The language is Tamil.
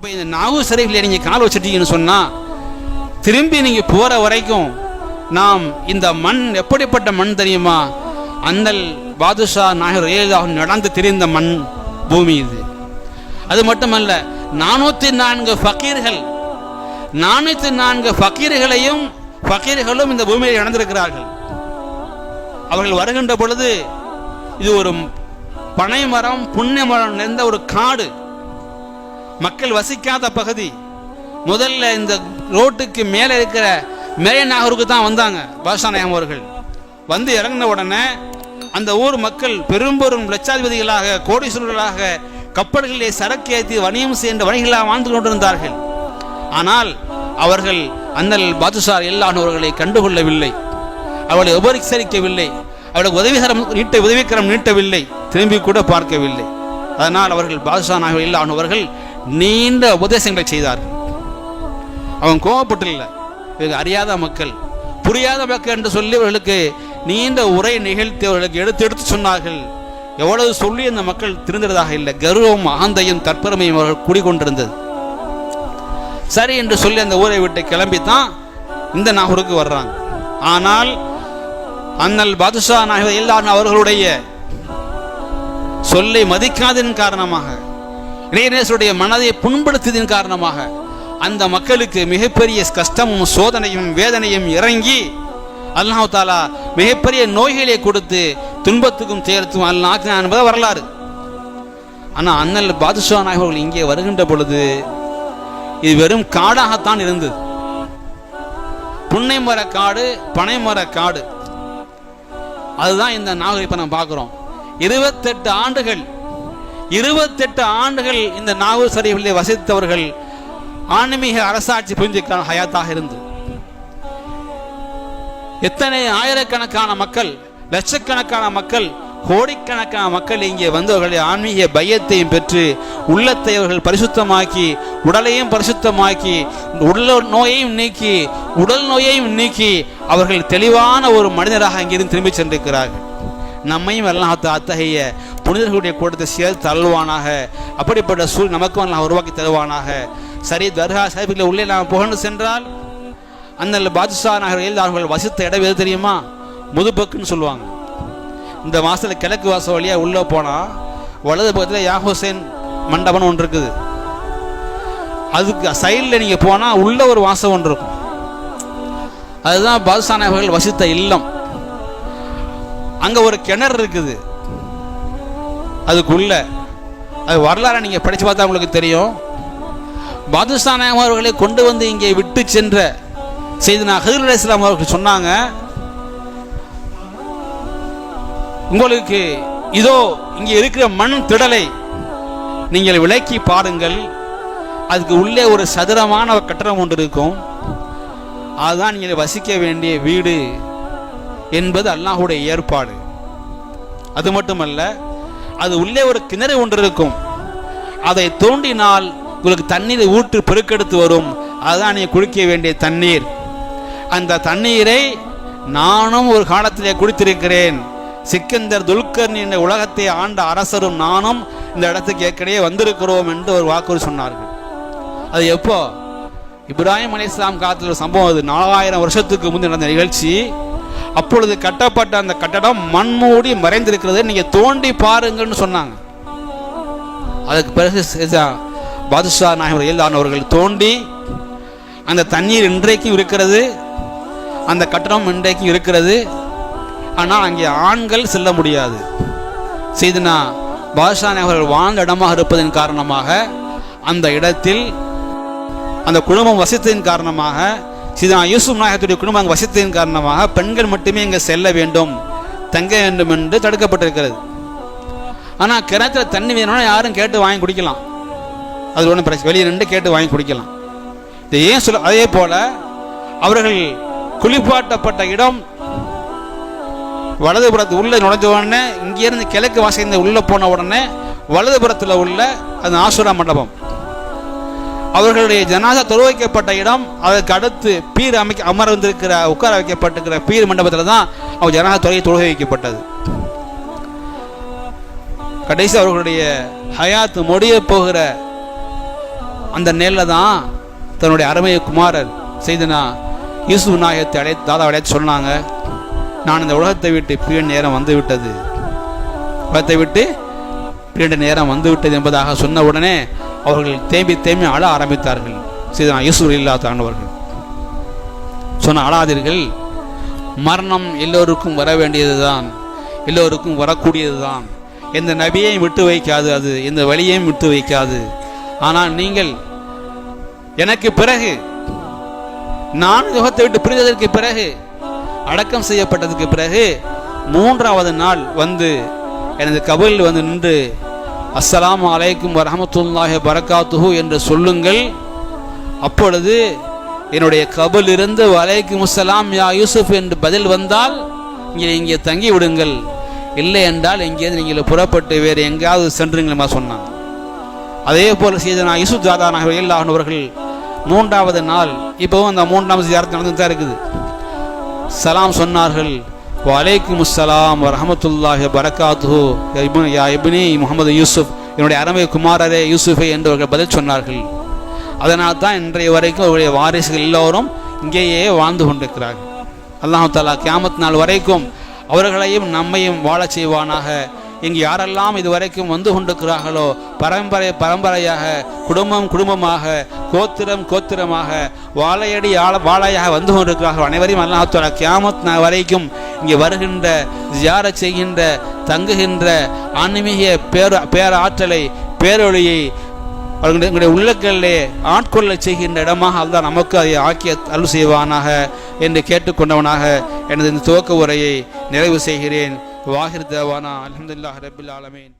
அப்போ இந்த நாகூர் ஷரீஃபில் நீங்கள் கால் வச்சுட்டீங்கன்னு சொன்னால் திரும்பி நீங்கள் போகிற வரைக்கும் நாம் இந்த மண் எப்படிப்பட்ட மண் தெரியுமா? அண்ணல் பாதுஷா நாயகர் நடந்து திரிந்த மண் பூமி இது. அது மட்டுமல்ல, 404 ஃபக்கீர்களையும் ஃபக்கீர்களும் இந்த பூமியில் நடந்திருக்கிறார்கள். அவர்கள் வருகின்ற பொழுது இது ஒரு பனை மரம் புண்ணை மரம் நிறைந்த ஒரு காடு, மக்கள் வசிக்காத பகுதி. முதல்ல இந்த ரோட்டுக்கு மேலே இருக்கிற மேலே நாகூருக்கு தான் வந்தாங்க பாதுஷா நாயகம் அவர்கள். வந்து இறங்கின உடனே அந்த ஊர் மக்கள் பெரும்பெரும் லட்சாதிபதிகளாக கோடீஸ்வரர்களாக கப்பல்களிலே சரக்கு ஏற்றி வணிகம் செய்கின்ற வணிகர்களாக வாழ்ந்து கொண்டிருந்தார்கள். ஆனால் அவர்கள் அண்ணல் பாதுஷா அவர்களை கண்டுகொள்ளவில்லை, அவளை உபரிசரிக்கவில்லை, அவளுக்கு உதவிக்கரம் நீட்டவில்லை, திரும்பி கூட பார்க்கவில்லை. அதனால் அவர்கள் பாதுஷா நாயகம் அவர்கள் நீண்ட உபதேசங்களை செய்தார்கள். அவன் கோபப்பட்டில்லை, அறியாத மக்கள் புரியாத மக்கள் என்று சொல்லி அவர்களுக்கு நீண்ட உரை நிகழ்த்தி அவர்களுக்கு எடுத்து சொன்னார்கள். எவ்வளவு சொல்லி அந்த மக்கள் திருந்ததாக இல்லை, கர்வம் அகந்தையும் தற்பெருமையும் அவர்கள் கூடிக்கொண்டிருந்தது. சரி என்று சொல்லி அந்த ஊரை விட்டு கிளம்பித்தான் இந்த நாகூருக்கு வர்றாங்க. ஆனால் அண்ணல் பாதுஷா நாயகம் அவர்களுடைய சொல்லை மதிக்காததின் காரணமாக, இளைஞர்களுடைய மனதை புண்படுத்தியதன் காரணமாக அந்த மக்களுக்கு மிகப்பெரிய கஷ்டமும் சோதனையும் வேதனையும் இறங்கி அல்லாஹ் தாலா மிகப்பெரிய நோய்களை கொடுத்து துன்பத்துக்கும் சேர்த்தும் அல்லாஹ் என்பது வரலாறு. ஆனால் அண்ணல் பாதுஷா நாயகர்கள் இங்கே வருகின்ற பொழுது இது வெறும் காடாகத்தான் இருந்தது. புன்னை மர காடு, பனை மர காடு. அதுதான் இந்த நாகூர். இப்ப நம்ம பார்க்கிறோம் 28 ஆண்டுகள் இந்த நாகூர் ஷரீஃபிலே வசித்தவர்கள் ஆன்மீக அரசாட்சி புரிஞ்சுக்கிறான் ஹயாத்தாக இருந்து. எத்தனை ஆயிரக்கணக்கான மக்கள், லட்சக்கணக்கான மக்கள், கோடிக்கணக்கான மக்கள் இங்கே வந்தவர்கள் ஆன்மீக பையத்தையும் பெற்று உள்ளத்தை அவர்கள் பரிசுத்தமாக்கி, உடலையும் பரிசுத்தமாக்கி, உடல் நோயையும் நீக்கி அவர்கள் தெளிவான ஒரு மனிதராக இங்கிருந்து திரும்பி சென்றிருக்கிறார்கள். நம்மையும் எல்லாம் அத்தகைய புனிதர்களுடைய கூட்டத்தை சேர்த்து தள்ளுவானாக. அப்படிப்பட்ட சூழ் நமக்கும் எல்லாம் உருவாக்கி தருவானாக. சரி, தர்கா சாஹிபில் உள்ளே நாம் புகழ்ந்து சென்றால் அந்த பாதுஷா நகரில் அவர்கள் வசித்த இடம் எது தெரியுமா? முதுபக்குன்னு சொல்லுவாங்க. இந்த வாசல கிழக்கு வாசல் வழியா உள்ள போனா வலது பக்கத்தில் யா ஹுசைன் மண்டபம் ஒன்று இருக்குது. அதுக்கு சைடில் நீங்க போனா உள்ள ஒரு வாசம் ஒன்று இருக்கும். அதுதான் பாதுஷா நகர்கள் வசித்த இல்லம். அங்க ஒரு கிணறு இருக்குது. அதுக்குள்ள அது வரலாறு நீங்க படிச்சு பார்த்தா உங்களுக்கு தெரியும். பாதுஷா நாயகம் அவர்களை கொண்டு வந்து இங்கே விட்டு சென்ற செய்தினா ஹிதர் அலைஹிஸ்ஸலாம் அவர்கள் சொன்னாங்க, உங்களுக்கு இதோ இங்கே இருக்கிற மண் திடலை நீங்கள் விளக்கி பாருங்கள். அதுக்கு உள்ளே ஒரு சதுரமான கட்டடம் ஒன்று இருக்கும். அதுதான் நீங்கள் வசிக்க வேண்டிய வீடு என்பது அல்லாஹ்வுடைய ஏற்பாடு. அது மட்டுமல்ல, அது உள்ளே ஒரு கிணறு ஒன்று இருக்கும். அதை தோண்டினால் உங்களுக்கு தண்ணீரை ஊற்று பெருக்கெடுத்து வரும். அதுதான் நீ குடிக்க வேண்டிய தண்ணீர். அந்த தண்ணீரை நானும் ஒரு காலத்திலே குடித்திருக்கிறேன். சிக்கந்தர் துல்கர்னி என்ற உலகத்தை ஆண்ட அரசரும் நானும் இந்த இடத்துக்கு ஏற்கனவே வந்திருக்கிறோம் என்று ஒரு வாக்குறுதி சொன்னார்கள். அது எப்போ? இப்ராஹிம் அலைஹிஸ்ஸலாம் காலத்தில் ஒரு சம்பவம். அது 4000 வருஷத்துக்கு முந்தைய நடந்த நிகழ்ச்சி. அப்பொழுது கட்டப்பட்ட அந்த கட்டடம் மண்மூடி மறைந்திருக்கிறது, நீங்க தோண்டி பாருங்கன்னு சொன்னாங்க. அதுக்கு பிறகு பாதுஷா நாயகம் அவர்கள் தோண்டி அந்த தண்ணீர் இன்றைக்கும் இருக்கிறது, அந்த கட்டடம் இன்றைக்கும் இருக்கிறது. ஆனால் அங்கே ஆண்கள் செல்ல முடியாது. செய்தனா பாதுஷா நாயகம் வாழ்ந்த இடமாக இருப்பதன் காரணமாக, அந்த இடத்தில் அந்த குடும்பம் வசித்ததின் காரணமாக, சீதனா யூசுப் நாயகத்துடைய குடும்பம் வசித்ததின் காரணமாக பெண்கள் மட்டுமே இங்கே செல்ல வேண்டும், தங்க வேண்டும் என்று தடுக்கப்பட்டிருக்கிறது. ஆனால் கிணத்துல தண்ணி வேணும்னா யாரும் கேட்டு வாங்கி குடிக்கலாம். அது ஒன்றும் பிரச்சனை, வெளியே நின்று கேட்டு வாங்கி குடிக்கலாம். இது ஏன் சொல்ல? அதே போல அவர்கள் குளிப்பாட்டப்பட்ட இடம் வலதுபுறத்து உள்ள நுழைஞ்ச உடனே, இங்கிருந்து கிழக்கு வாசல் உள்ள போன உடனே வலதுபுறத்தில் உள்ள அந்த ஆசுரா மண்டபம், அவர்களுடைய ஜனாசா தொழு வைக்கப்பட்ட இடம். அதற்கு அடுத்து பீர் அமர்ந்திருக்கிற உட்கார வைக்கப்பட்டிருக்கிற பீர் மண்டபத்தில் தான் அவர் ஜனாசா தொழுகை வைக்கப்பட்டது. கடைசி அவர்களுடைய ஹயாத் முடிய போகிற அந்த நேரில் தான் தன்னுடைய அருமை குமாரர் செய்தனா யூசுப் நாயகத்தை தாதா அழைத்து சொன்னாங்க, நான் இந்த உலகத்தை விட்டு பிரிய நேரம் வந்து விட்டது, உலகத்தை விட்டு பிரிய நேரம் வந்து விட்டது என்பதாக சொன்ன உடனே அவர்கள் தேம்பி அழ ஆரம்பித்தார்கள். செய்தனா யூசுப் இல்லாதவர்கள் சொன்ன, அழாதீர்கள், மரணம் எல்லோருக்கும் வர வேண்டியதுதான், எல்லோருக்கும் வரக்கூடியதுதான், எந்த நபியையும் விட்டு வைக்காது, அது எந்த வழியையும் விட்டு வைக்காது. ஆனால் நீங்கள் எனக்கு பிறகு, நான் யுகத்தை விட்டு பிரிந்ததற்கு பிறகு, அடக்கம் செய்யப்பட்டதுக்கு பிறகு 3வது நாள் வந்து எனது கபரில் வந்து நின்று அஸ்ஸலாமு அலைக்கும் வரஹ்மத்துல்லாஹி பரக்காத்துஹு என்று சொல்லுங்கள். அப்பொழுது என்னுடைய கபரிலிருந்து வலைக்கும் அஸ்ஸலாம் யா யூசுப் என்று பதில் வந்தால் இங்கே தங்கி விடுங்கள், இல்லை என்றால் எங்கேயாவது நீங்கள் புறப்பட்டு வேறு எங்கேயாவது சென்றுங்களா சொன்னாங்க. அதே போல் செய்தனா யூசுப் தாதா அவர்கள் 3வது நாள், இப்போவும் அந்த 3ஆம் ஜியாரத் நடந்துட்டு தான் இருக்குது, சலாம் சொன்னார்கள். வலைக்கும் அஸ்ஸலாம் வரஹ்மத்துல்லாஹி பரக்காத்துஹு யா இப்னி முஹம்மது யூசுப், என்னுடைய அருமை குமாரரே யூசுஃபை என்று அவர்கள் பதில் சொன்னார்கள். அதனால் தான் இன்றைய வரைக்கும் அவருடைய வாரிசுகள் எல்லோரும் இங்கேயே வாழ்ந்து கொண்டிருக்கிறார்கள். அல்லாஹ் தஆலா கியாமத் நாள் வரைக்கும் அவர்களையும் நம்மையும் வாழச் செய்வானாக. இங்கு யாரெல்லாம் இதுவரைக்கும் வந்து கொண்டிருக்கிறார்களோ, பரம்பரையாக, குடும்பமாக, கோத்திரமாக, வாழையடி வாழையாக வந்து கொண்டிருக்கிறார்கள், அனைவரையும் அல்லாஹ் தஆலா கியாமத் நாள் வரைக்கும் இங்கே வருகின்ற, ஜியாரத் செய்கின்ற, தங்குகின்ற ஆன்மீக பேராற்றலை, பேரொழியை அவர்களுடைய உள்ளங்களிலே ஆட்கொள்ள செய்கின்ற இடமாக அல்லாஹ் நமக்கு அதை ஆக்கிய அருள் செய்வானாக என்று கேட்டுக்கொண்டவனாக எனது இந்த துவக்க உரையை நிறைவு செய்கிறேன். வாஹிர் தவானா அல்ஹம்துலில்லாஹி ரப்பில் ஆலமீன்.